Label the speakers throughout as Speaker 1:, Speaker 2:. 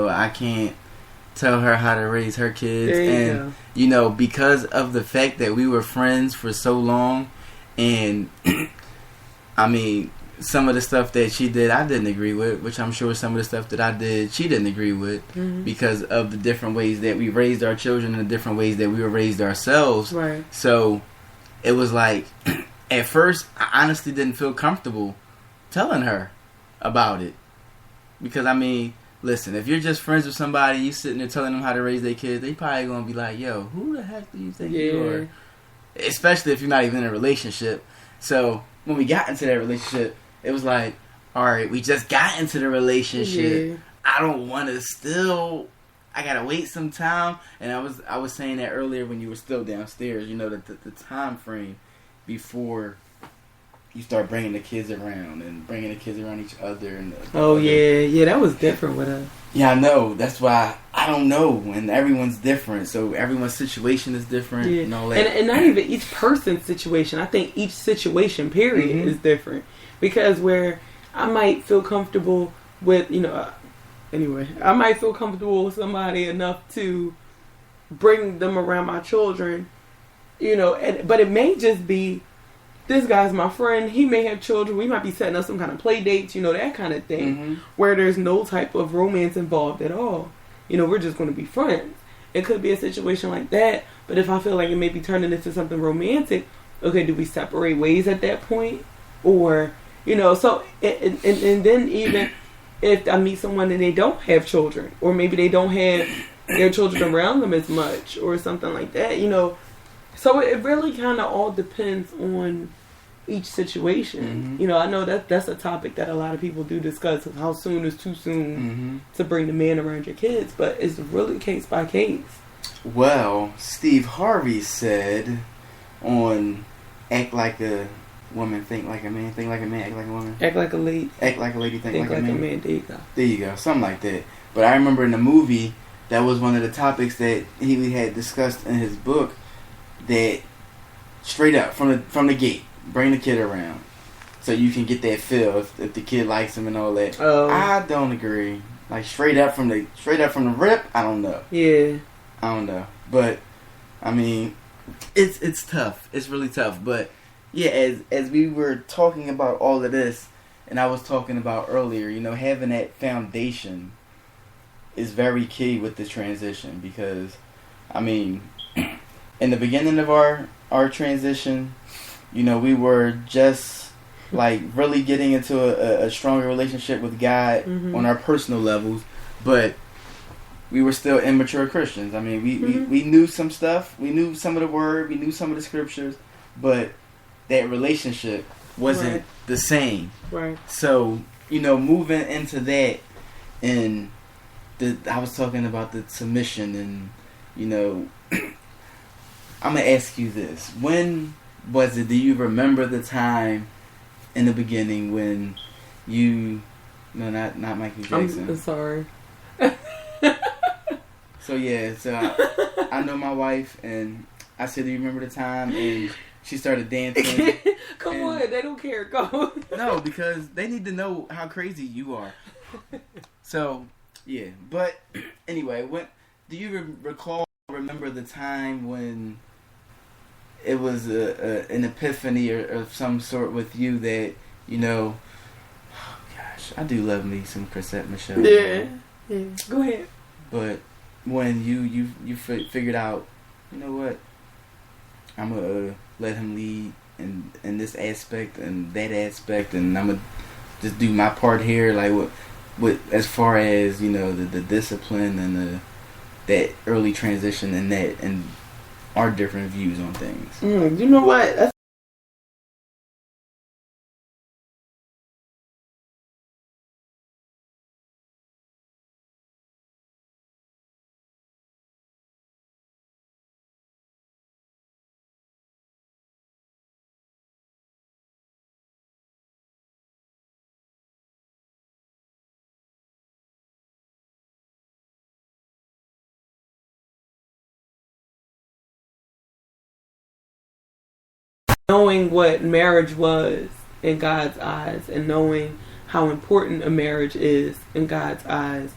Speaker 1: I can't tell her how to raise her kids.
Speaker 2: There you
Speaker 1: And,
Speaker 2: go.
Speaker 1: Because of the fact that we were friends for so long, and, I mean, some of the stuff that she did, I didn't agree with, which I'm sure some of the stuff that I did, she didn't agree with, because of the different ways that we raised our children and the different ways that we were raised ourselves.
Speaker 2: Right.
Speaker 1: So, it was like, at first, I honestly didn't feel comfortable telling her about it. Because, I mean, listen, if you're just friends with somebody, you sitting there telling them how to raise their kids, they probably going to be like, yo, who the heck do you think you are? Especially if you're not even in a relationship. So, when we got into that relationship, it was like, all right, we just got into the relationship.
Speaker 2: Yeah.
Speaker 1: I don't want to still... I gotta wait some time. And I was saying that earlier when you were still downstairs. The time frame before you start bringing the kids around and bringing the kids around each other. And
Speaker 2: yeah, that was different with us.
Speaker 1: Yeah, I know. That's why I don't know. And everyone's different, so everyone's situation is different.
Speaker 2: Yeah.
Speaker 1: And all that.
Speaker 2: And not even each person's situation. I think each situation, period, is different. Because where I might feel comfortable with, anyway, I might feel comfortable with somebody enough to bring them around my children, but it may just be, this guy's my friend, he may have children, we might be setting up some kind of play dates, that kind of thing, where there's no type of romance involved at all. We're just going to be friends. It could be a situation like that, but if I feel like it may be turning into something romantic, okay, do we separate ways at that point? Or, so, and then even if I meet someone and they don't have children, or maybe they don't have their children around them as much, or something like that, So it really kind of all depends on each situation. I know that's a topic that a lot of people do discuss, of how soon is too soon to bring the man around your kids, but it's really case by case.
Speaker 1: Well, Steve Harvey said on Act Like a Woman, Think Like a Man, Think Like a Man, Act Like a Woman.
Speaker 2: Act like a lady.
Speaker 1: Act like a lady, think like a man.
Speaker 2: There you go.
Speaker 1: There you go, something like that. But I remember in the movie, that was one of the topics that he had discussed in his book, that straight up from the gate, bring the kid around so you can get that feel if the kid likes him and all that. I don't agree. Like straight up from the rip, I don't know.
Speaker 2: Yeah.
Speaker 1: I don't know. But I mean, it's tough. It's really tough. But yeah, as we were talking about all of this, and I was talking about earlier, having that foundation is very key with the transition, because I mean, in the beginning of our transition, we were just like really getting into a stronger relationship with God on our personal levels, but we were still immature Christians. I mean, we knew some stuff, we knew some of the word, we knew some of the scriptures, but that relationship wasn't the same.
Speaker 2: Right.
Speaker 1: So, moving into that, and I was talking about the submission, and I'm gonna ask you this: when was it? Do you remember the time in the beginning when you? No, not Michael Jackson.
Speaker 2: I'm sorry.
Speaker 1: So yeah, I know my wife, and I said, "Do you remember the time?" And she started dancing.
Speaker 2: Come on, they don't care. Go.
Speaker 1: No, because they need to know how crazy you are. So yeah, but anyway, do you remember the time when it was an epiphany or of some sort with you that, oh gosh, I do love me some Chrisette Michele.
Speaker 2: Yeah. Go ahead.
Speaker 1: But when you figured out, you know what, I'm gonna let him lead in this aspect and that aspect, and I'm gonna just do my part here, like what as far as the discipline and that early transition and our different views on things.
Speaker 2: You know what? That's knowing what marriage was in God's eyes, and knowing how important a marriage is in God's eyes.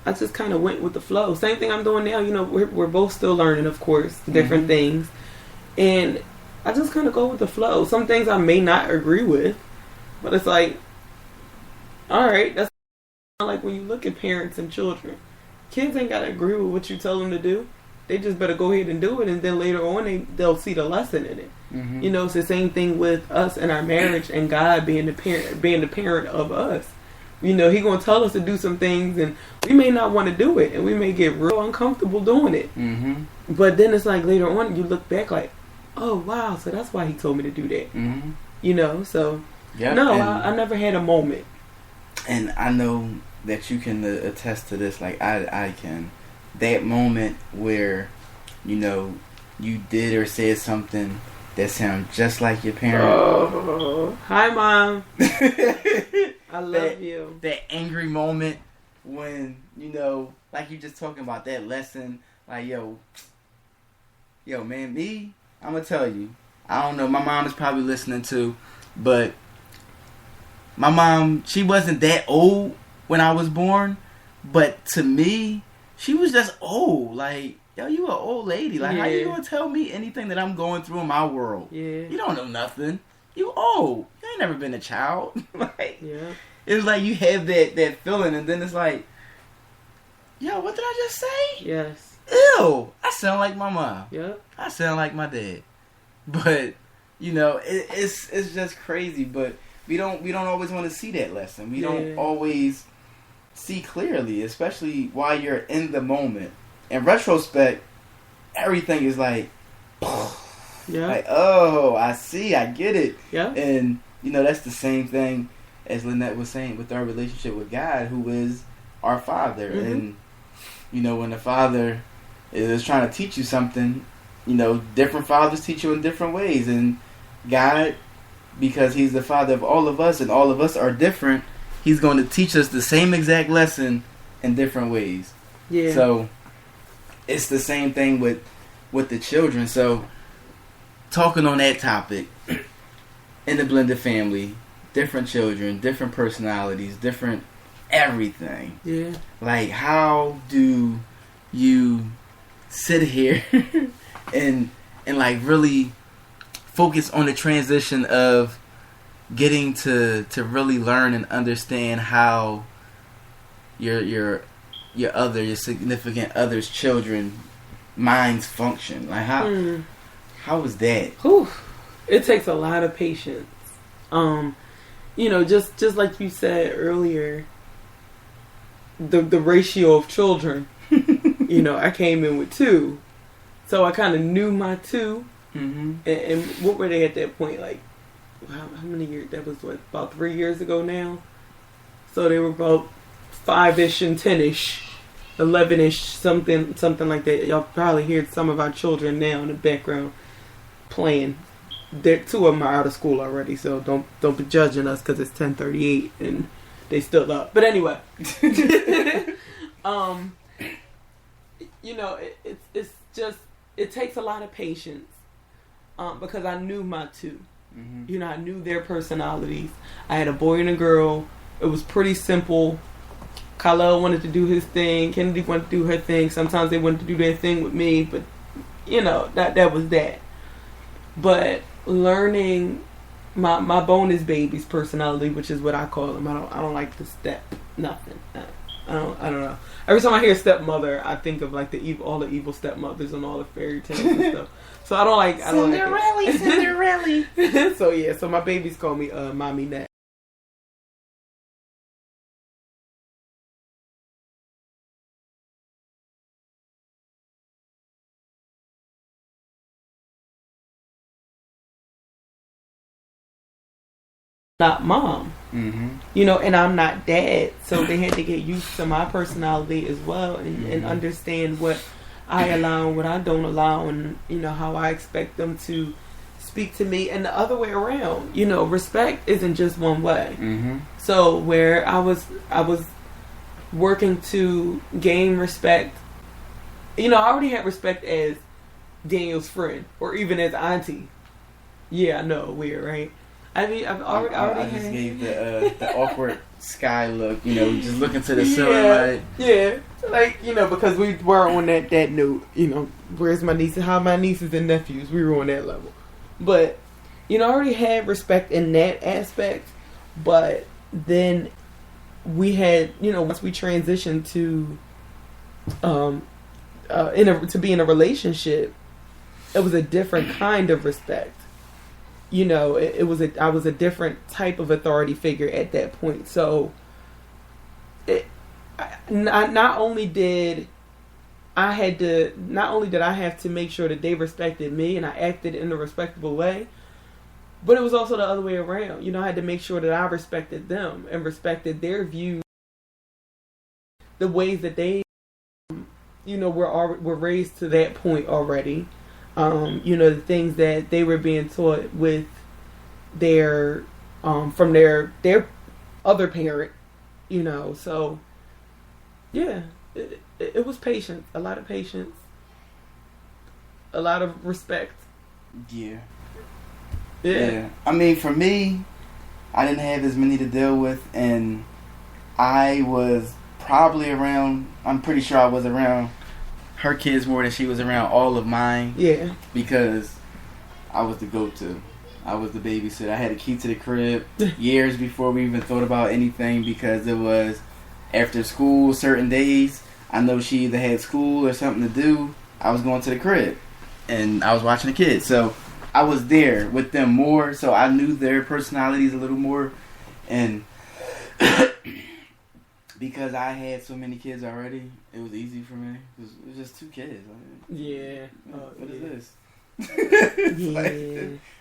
Speaker 2: I just kind of went with the flow. Same thing I'm doing now. You know, we're both still learning, of course, different things. And I just kind of go with the flow. Some things I may not agree with, but it's like, all right, that's like when you look at parents and children. Kids ain't got to agree with what you tell them to do. They just better go ahead and do it, and then later on they'll see the lesson in it. You know, it's the same thing with us and our marriage and God being the parent of us. You know, He gonna tell us to do some things, and we may not want to do it, and we may get real uncomfortable doing it. But then it's like later on, you look back like, oh wow, so that's why He told me to do that. You know, so I never had a moment.
Speaker 1: And I know that you can attest to this, like I can. That moment where, you know, you did or said something that sounded just like your parent.
Speaker 2: Oh, hi, Mom. I love you.
Speaker 1: That angry moment when, you know, like you just talking about that lesson, like, yo, man, I'm going to tell you, I don't know, my mom is probably listening too, but my mom, she wasn't that old when I was born, but to me, she was just old. Like, yo, you an old lady. Like, how you going to tell me anything that I'm going through in my world? You don't know nothing. You old. You ain't never been a child. Like, it was like you have that feeling, and then it's like, yo, what did I just say?
Speaker 2: Yes.
Speaker 1: Ew. I sound like my mom.
Speaker 2: Yep.
Speaker 1: I sound like my dad. But, you know, it's just crazy. But we don't always want to see that lesson. We don't always see clearly, especially while you're in the moment. In retrospect, everything is like, like, oh, I see, I get it. And, you know, that's the same thing as Lynette was saying with our relationship with God, who is our Father. And, you know, when the Father is trying to teach you something, you know, different fathers teach you in different ways. And God, because He's the Father of all of us and all of us are different, He's going to teach us the same exact lesson in different ways. So it's the same thing with the children. So talking on that topic, in the blended family, different children, different personalities, different everything. Like, how do you sit here and like really focus on the transition of getting to really learn and understand how your significant other's children minds function? Like, how was that?
Speaker 2: It takes a lot of patience. You know, just like you said earlier, the ratio of children. You know, I came in with 2, so I kind of knew my 2. And what were they at that point? Like, how many years? That was about 3 years ago now. So they were about 5-ish and 10-ish, 11-ish, something like that. Y'all probably hear some of our children now in the background playing. 2 of them are out of school already, so don't be judging us because it's 10:38 and they still up. But anyway, you know, it's just, it takes a lot of patience because I knew my 2. You know, I knew their personalities. I had a boy and a girl. It was pretty simple. Khalil wanted to do his thing. Kennedy wanted to do her thing. Sometimes they wanted to do their thing with me, but you know, that was that. But learning my bonus baby's personality, which is what I call them. I don't like the step nothing. I don't know. Every time I hear stepmother, I think of like all the evil stepmothers and all the fairy tales and stuff. So I don't like Cinderella. So my babies call me Mommy Nat. Not mom. You know, and I'm not dad, so they had to get used to my personality as well and understand what I allow and what I don't allow, and you know, how I expect them to speak to me, and the other way around. You know, respect isn't just one way. So where I was working to gain respect, you know, I already had respect as Daniel's friend or even as auntie. Yeah, I know, weird, right? I mean, I just
Speaker 1: gave the awkward sky look, just looking to the ceiling.
Speaker 2: Yeah. Like, because we were on that note, where's my nieces, how my nieces and nephews, we were on that level. But, I already had respect in that aspect, but then we had, once we transitioned to, to be in a relationship, it was a different kind of respect. I was a different type of authority figure at that point. So, not only did I have to make sure that they respected me and I acted in a respectable way, but it was also the other way around. I had to make sure that I respected them and respected their views, the ways that they, were raised to that point already. The things that they were being taught with their, from their other parent, so, yeah, it was patience, a lot of patience, a lot of respect.
Speaker 1: Yeah. I mean, for me, I didn't have as many to deal with, and I was probably around, I'm pretty sure I was around her kids more than she was around all of mine.
Speaker 2: Yeah.
Speaker 1: Because I was the go-to. I was the babysitter. I had a key to the crib years before we even thought about anything, because it was after school, certain days, I know she either had school or something to do. I was going to the crib and I was watching the kids. So I was there with them more, so I knew their personalities a little more. And because I had so many kids already, it was easy for me. It was just 2 kids. What is this?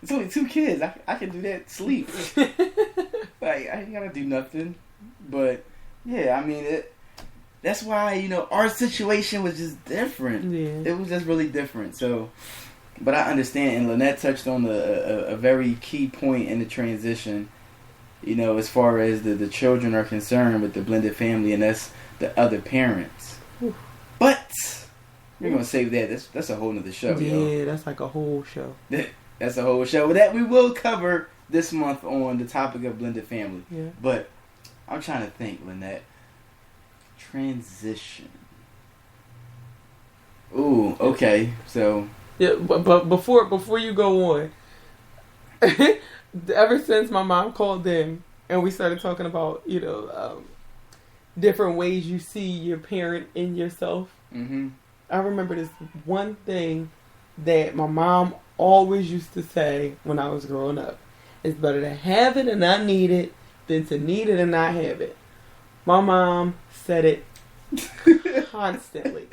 Speaker 1: It's only 2 kids. I can do that. Sleep. I ain't gotta do nothing. But yeah, I mean, that's why our situation was just different.
Speaker 2: Yeah.
Speaker 1: It was just really different. So, but I understand, and Lynette touched on a very key point in the transition. As far as the children are concerned with the blended family, and that's the other parents. Ooh. But we're gonna save that. That's a whole nother show.
Speaker 2: Yeah, that's like a whole show.
Speaker 1: That's a whole show that we will cover this month on the topic of blended family.
Speaker 2: Yeah.
Speaker 1: But I'm trying to think, Lynette. Transition. Ooh, okay. So
Speaker 2: yeah, but before you go on. Ever since my mom called in and we started talking about, different ways you see your parent in yourself, I remember this one thing that my mom always used to say when I was growing up. It's better to have it and not need it than to need it and not have it. My mom said it constantly.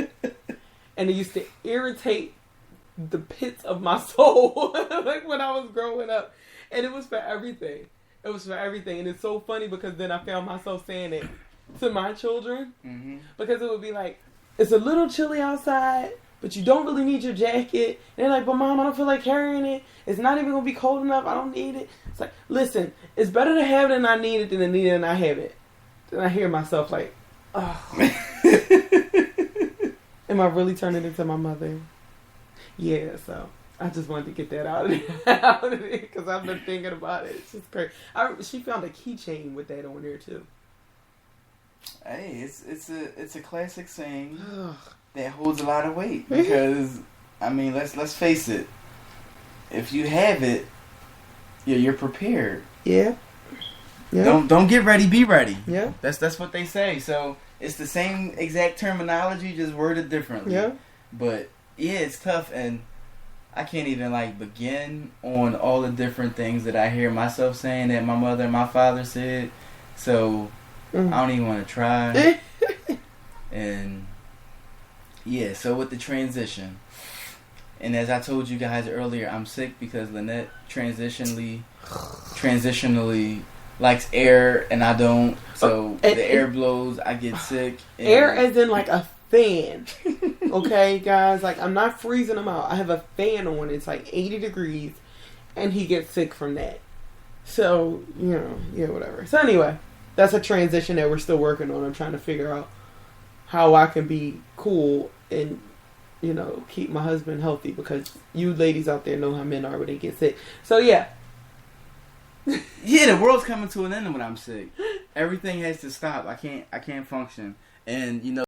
Speaker 2: And it used to irritate the pits of my soul like when I was growing up. And it was for everything. And it's so funny because then I found myself saying it to my children. Mm-hmm. Because it would be like, it's a little chilly outside, but you don't really need your jacket. And they're like, but Mom, I don't feel like carrying it. It's not even going to be cold enough. I don't need it. It's like, listen, it's better to have it and not need it than to need it and not have it. Then I hear myself like, oh. Am I really turning into my mother? Yeah, so I just wanted to get that out of there because I've been thinking about it. It's just crazy. She found a keychain with that on there too.
Speaker 1: Hey, it's a classic saying that holds a lot of weight because I mean, let's face it. If you have it, you're prepared.
Speaker 2: Yeah.
Speaker 1: Don't get ready, be ready.
Speaker 2: Yeah.
Speaker 1: That's what they say. So it's the same exact terminology, just worded differently.
Speaker 2: Yeah.
Speaker 1: But yeah, it's tough, and I can't even begin on all the different things that I hear myself saying that my mother and my father said. So I don't even want to try. And yeah, so with the transition, and as I told you guys earlier, I'm sick because Lynette transitionally likes air and I don't. So the air blows, I get sick.
Speaker 2: Air as in like a fan. Okay, guys, I'm not freezing him out. I have a fan on. It's 80 degrees, and he gets sick from that. So, whatever. So anyway, that's a transition that we're still working on. I'm trying to figure out how I can be cool and, keep my husband healthy because you ladies out there know how men are when they get sick. So, yeah.
Speaker 1: Yeah, the world's coming to an end when I'm sick. everything has to stop. I can't function. And